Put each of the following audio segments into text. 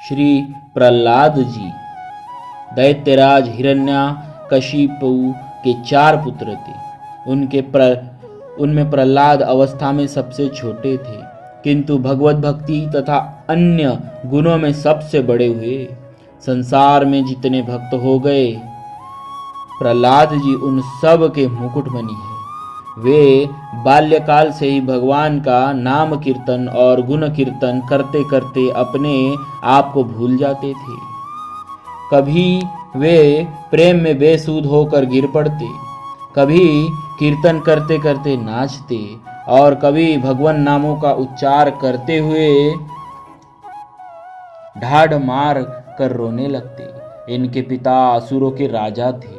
श्री प्रहलाद जी। दैत्यराज हिरण्यकशिपु के 4 पुत्र थे। उनमें प्रहलाद अवस्था में सबसे छोटे थे, किंतु भगवत भक्ति तथा अन्य गुणों में सबसे बड़े हुए। संसार में जितने भक्त हो गए, प्रहलाद जी उन सब के मुकुटमणि है। वे बाल्यकाल से ही भगवान का नाम कीर्तन और गुण कीर्तन करते करते अपने आप को भूल जाते थे। कभी वे प्रेम में बेसुध होकर गिर पड़ते, कभी कीर्तन करते करते नाचते और कभी भगवान नामों का उच्चार करते हुए ढाढ़ मार कर रोने लगते। इनके पिता असुरों के राजा थे।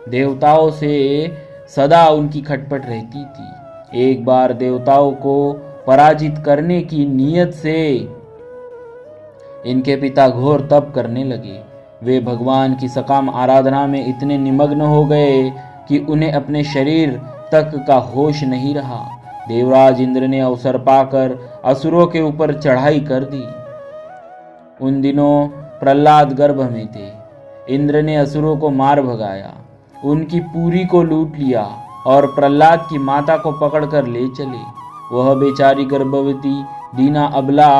देवताओं से सदा उनकी खटपट रहती थी। एक बार देवताओं को पराजित करने की नीयत से इनके पिता घोर तप करने लगे। वे भगवान की सकाम आराधना में इतने निमग्न हो गए कि उन्हें अपने शरीर तक का होश नहीं रहा। देवराज इंद्र ने अवसर पाकर असुरों के ऊपर चढ़ाई कर दी। उन दिनों प्रहलाद गर्भ में थे। इंद्र ने असुरों को मार भगाया, उनकी पुरी को लूट लिया और प्रहलाद की माता को पकड़कर ले चले। वह बेचारी गर्भवती दीना अबला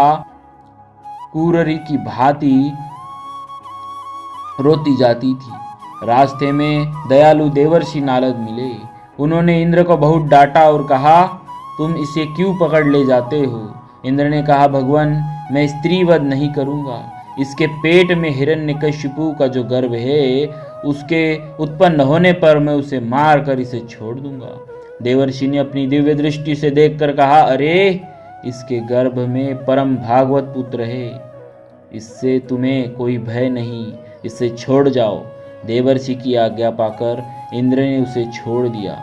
कुररी की भांति रोती जाती थी। रास्ते में दयालु देवर्षि नारद मिले। उन्होंने इंद्र को बहुत डांटा और कहा, तुम इसे क्यों पकड़ ले जाते हो? इंद्र ने कहा, भगवान, मैं स्त्रीवध नहीं करूंगा। इसके पेट में हिरण्यकशिपु का जो गर्भ है, उसके उत्पन्न होने पर मैं उसे मार कर इसे छोड़ दूंगा। देवर्षि ने अपनी दिव्य दृष्टि से देखकर कहा, अरे, इसके गर्भ में परम भागवत पुत्र है, इससे तुम्हें कोई भय नहीं, इसे छोड़ जाओ। देवर्षि की आज्ञा पाकर इंद्र ने उसे छोड़ दिया।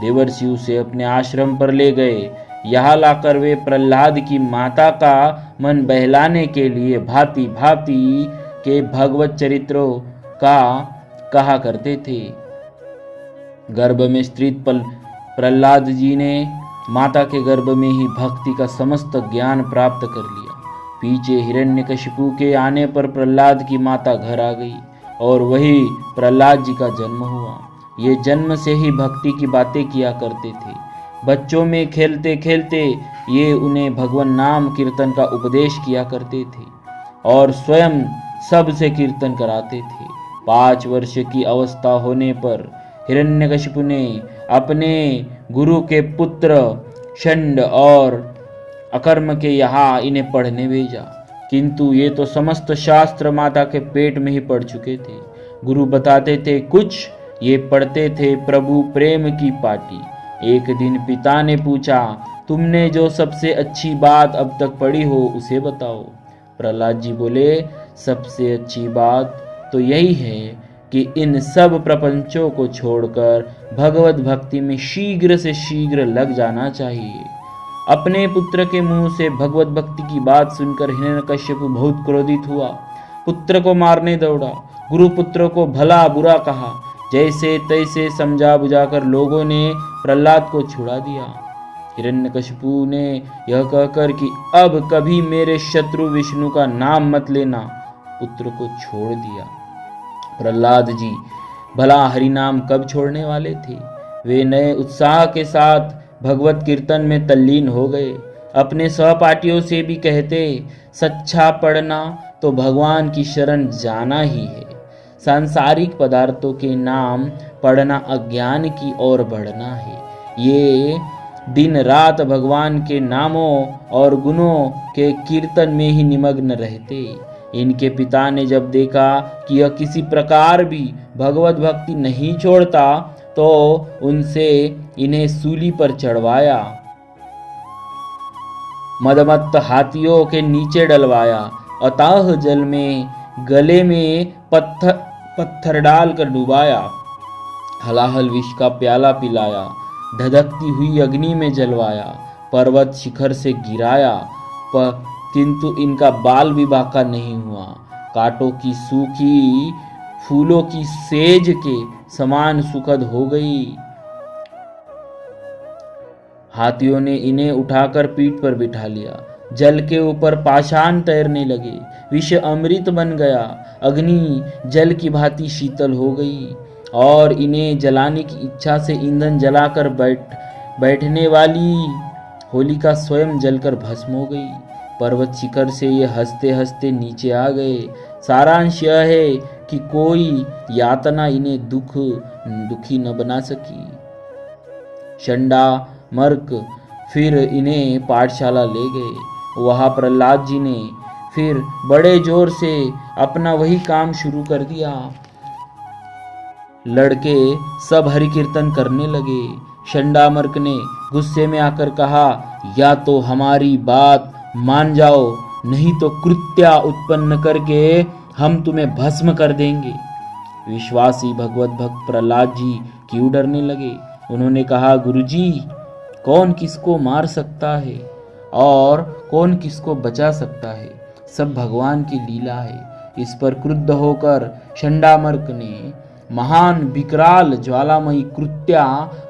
देवर्षि उसे अपने आश्रम पर ले गए। यहाँ लाकर वे प्रहलाद की माता का मन बहलाने के लिए भांति भांति के भगवत चरित्रों का कहा करते थे। गर्भ में स्थित प्रहलाद जी ने माता के गर्भ में ही भक्ति का समस्त ज्ञान प्राप्त कर लिया। पीछे हिरण्यकशिपु के आने पर प्रहलाद की माता घर आ गई और वही प्रहलाद जी का जन्म हुआ। ये जन्म से ही भक्ति की बातें किया करते थे। बच्चों में खेलते खेलते ये उन्हें भगवान नाम कीर्तन का उपदेश किया करते थे और स्वयं सबसे कीर्तन कराते थे। 5 वर्ष की अवस्था होने पर हिरण्यकशिपु ने अपने गुरु के पुत्र षंड और अकर्म के यहाँ इन्हें पढ़ने भेजा, किंतु ये तो समस्त शास्त्र माता के पेट में ही पढ़ चुके थे। गुरु बताते थे कुछ, ये पढ़ते थे प्रभु प्रेम की पाटी। एक दिन पिता ने पूछा, तुमने जो सबसे अच्छी बात अब तक पढ़ी हो उसे बताओ। प्रहलाद जी बोले, सबसे अच्छी बात तो यही है कि इन सब प्रपंचों को छोड़कर भगवत भक्ति में शीघ्र से शीघ्र लग जाना चाहिए। अपने पुत्र के मुंह से भगवत भक्ति की बात सुनकर हिरण्यकशिपु बहुत क्रोधित हुआ। पुत्र को मारने दौड़ा। गुरु पुत्र को भला बुरा कहा। जैसे तैसे समझा बुझाकर लोगों ने प्रहलाद को छुड़ा दिया। हिरण्यकशिपु ने यह कहकर कि अब कभी मेरे शत्रु विष्णु का नाम मत लेना, पुत्र को छोड़ दिया। प्रहलाद जी भला हरिनाम कब छोड़ने वाले थे? वे नए उत्साह के साथ भगवत कीर्तन में तल्लीन हो गए। अपने सहपाठियों से भी कहते, सच्चा पढ़ना तो भगवान की शरण जाना ही है। सांसारिक पदार्थों के नाम पढ़ना अज्ञान की ओर बढ़ना है। ये दिन रात भगवान के नामों और गुणों के कीर्तन में ही निमग्न रहते। इनके पिता ने जब देखा कि यह किसी प्रकार भी भगवत भक्ति नहीं छोड़ता, तो उनसे इन्हें सूली पर चढ़वाया, मदमत्त हाथियों के नीचे डलवाया, अथाह जल में गले में पत्थर डालकर डुबाया, हलाहल विष का प्याला पिलाया, धधकती हुई अग्नि में जलवाया, पर्वत शिखर से गिराया, किंतु इनका बाल भी बांका नहीं हुआ। कांटों की सूखी फूलों की सेज के समान सुखद हो गई। हाथियों ने इन्हें उठाकर पीठ पर बिठा लिया। जल के ऊपर पाषाण तैरने लगे, विष अमृत बन गया, अग्नि जल की भांति शीतल हो गई और इन्हें जलाने की इच्छा से ईंधन जलाकर बैठने वाली होलिका स्वयं जलकर भस्म हो गई। पर्वत शिखर से ये हंसते हंसते नीचे आ गए। सारांश यह है कि कोई यातना इन्हें दुखी न बना सकी। शंडा मर्क फिर इन्हें पाठशाला ले गए। वहाँ प्रहलाद जी ने फिर बड़े जोर से अपना वही काम शुरू कर दिया। लड़के सब हरि कीर्तन करने लगे। शंडामर्क ने गुस्से में आकर कहा, या तो हमारी बात मान जाओ, नहीं तो कृत्या उत्पन्न करके हम तुम्हें भस्म कर देंगे। विश्वासी भगवत भक्त प्रहलाद जी क्यों डरने लगे। उन्होंने कहा, गुरुजी, कौन किसको मार सकता है और कौन किसको बचा सकता है, सब भगवान की लीला है। इस पर क्रुद्ध होकर शंडामर्क ने महान विकराल ज्वालामयी कृत्या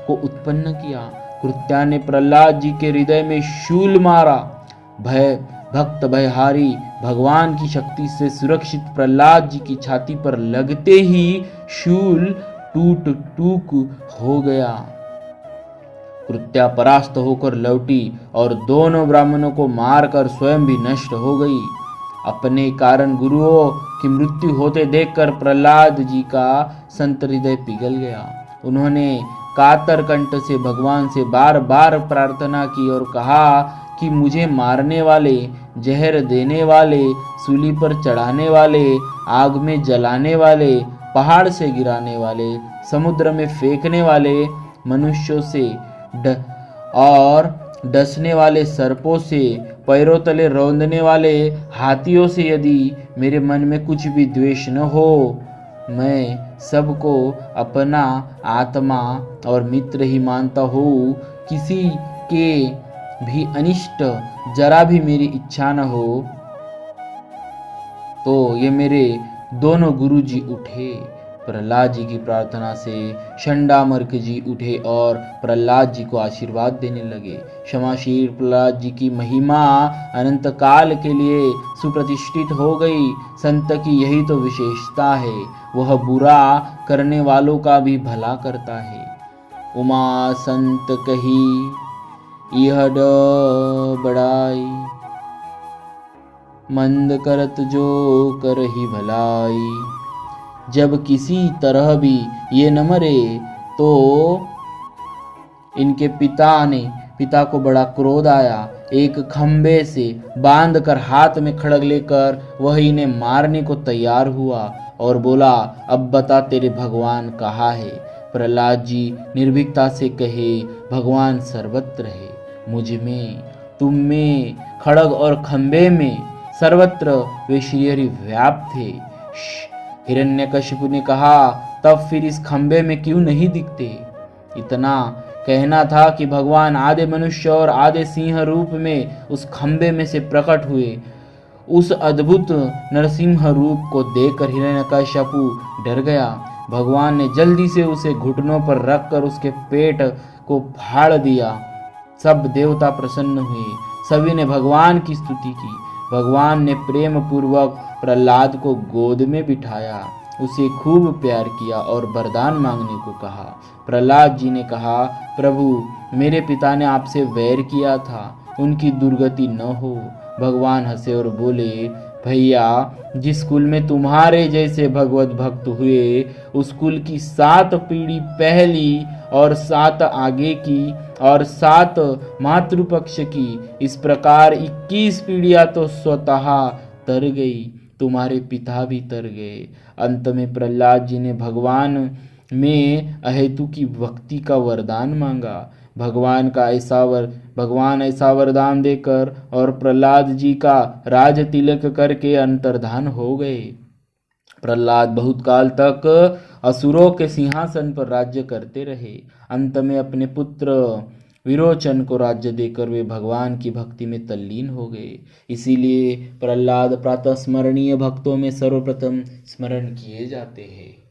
को उत्पन्न किया। कृत्या ने प्रहलाद जी के हृदय में शूल मारा। भक्त भयहारी भगवान की शक्ति से सुरक्षित प्रहलाद जी की छाती पर लगते ही शूल टूक हो गया। कृत्या परास्त होकर लौटी और दोनों ब्राह्मणों को मारकर स्वयं भी नष्ट हो गई। अपने कारण गुरुओं की मृत्यु होते देखकर प्रहलाद जी का संत हृदय पिघल गया। उन्होंने कातर कंठ से भगवान से बार बार प्रार्थना की और कहा कि मुझे मारने वाले, जहर देने वाले, सूली पर चढ़ाने वाले, आग में जलाने वाले, पहाड़ से गिराने वाले, समुद्र में फेंकने वाले, मनुष्यों से और डसने वाले सर्पों से, पैरों तले रौंदने वाले हाथियों से यदि मेरे मन में कुछ भी द्वेष न हो, मैं सबको अपना आत्मा और मित्र ही मानता हूँ। किसी के भी अनिष्ट जरा भी मेरी इच्छा न हो। तो ये मेरे दोनों गुरु जी उठे। प्रहलाद जी की प्रार्थना से शंडामर्क जी उठे और प्रहलाद जी को आशीर्वाद देने लगे। क्षमाशील प्रहलाद जी की महिमा अनंत काल के लिए सुप्रतिष्ठित हो गई। संत की यही तो विशेषता है, वह बुरा करने वालों का भी भला करता है। उमा संत कही यह बड़ाई, मंद करत जो करहि भलाई। जब किसी तरह भी ये न मरे तो इनके पिता को बड़ा क्रोध आया। एक खंबे से बांधकर हाथ में खड़ग लेकर वह इन्हें मारने को तैयार हुआ और बोला, अब बता तेरे भगवान कहाँ है। प्रहलाद जी निर्भीकता से कहे, भगवान सर्वत्र है, मुझ में, तुम में, खड़ग और खंबे में, सर्वत्र वे श्रीहरि व्याप्त थे। हिरण्यकशिपु ने कहा, तब फिर इस खंबे में क्यों नहीं दिखते। इतना कहना था कि भगवान आधे मनुष्य और आधे सिंह रूप में उस खंबे में से प्रकट हुए। उस अद्भुत नरसिंह रूप को देखकर हिरण्यकशिपु डर गया। भगवान ने जल्दी से उसे घुटनों पर रखकर उसके पेट को फाड़ दिया। सब देवता प्रसन्न हुए, सभी ने भगवान की स्तुति की। भगवान ने प्रेम पूर्वक प्रहलाद को गोद में बिठाया, उसे खूब प्यार किया और वरदान मांगने को कहा। प्रहलाद जी ने कहा, प्रभु मेरे पिता ने आपसे वैर किया था, उनकी दुर्गति न हो। भगवान हंसे और बोले, भैया जिस कुल में तुम्हारे जैसे भगवत भक्त हुए उस कुल की 7 पीढ़ी पहली और 7 आगे की और 7 मातृपक्ष की, इस प्रकार 21 पीढ़ियां तो स्वतः तर गई, तुम्हारे पिता भी तर गए। अंत में प्रहलाद जी ने भगवान में अहेतु की भक्ति का वरदान मांगा। भगवान ऐसा वरदान देकर और प्रहलाद जी का राज तिलक करके अंतर्धान हो गए। प्रहलाद बहुत काल तक असुरों के सिंहासन पर राज्य करते रहे। अंत में अपने पुत्र विरोचन को राज्य देकर वे भगवान की भक्ति में तल्लीन हो गए। इसीलिए प्रहलाद प्रातः स्मरणीय भक्तों में सर्वप्रथम स्मरण किए जाते हैं।